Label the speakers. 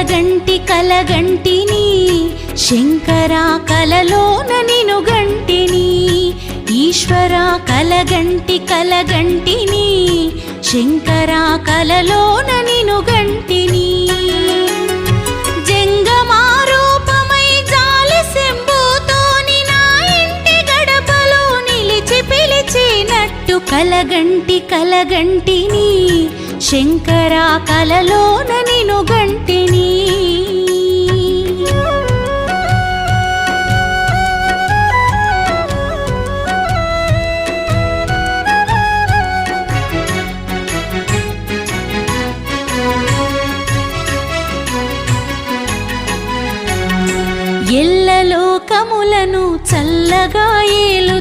Speaker 1: కలగంటిని శంకరా కలలోన నిను గంటిని ఈశ్వరా కలగంటిని శంకరా కలలోన నిను గంటిని జంగమారూపమై జాలి శంభుతోని నా ఇంటి గడపలో నిలిచి పిలిచినట్టు కలగంటిని శంకరా కలలోన నిను గంటిని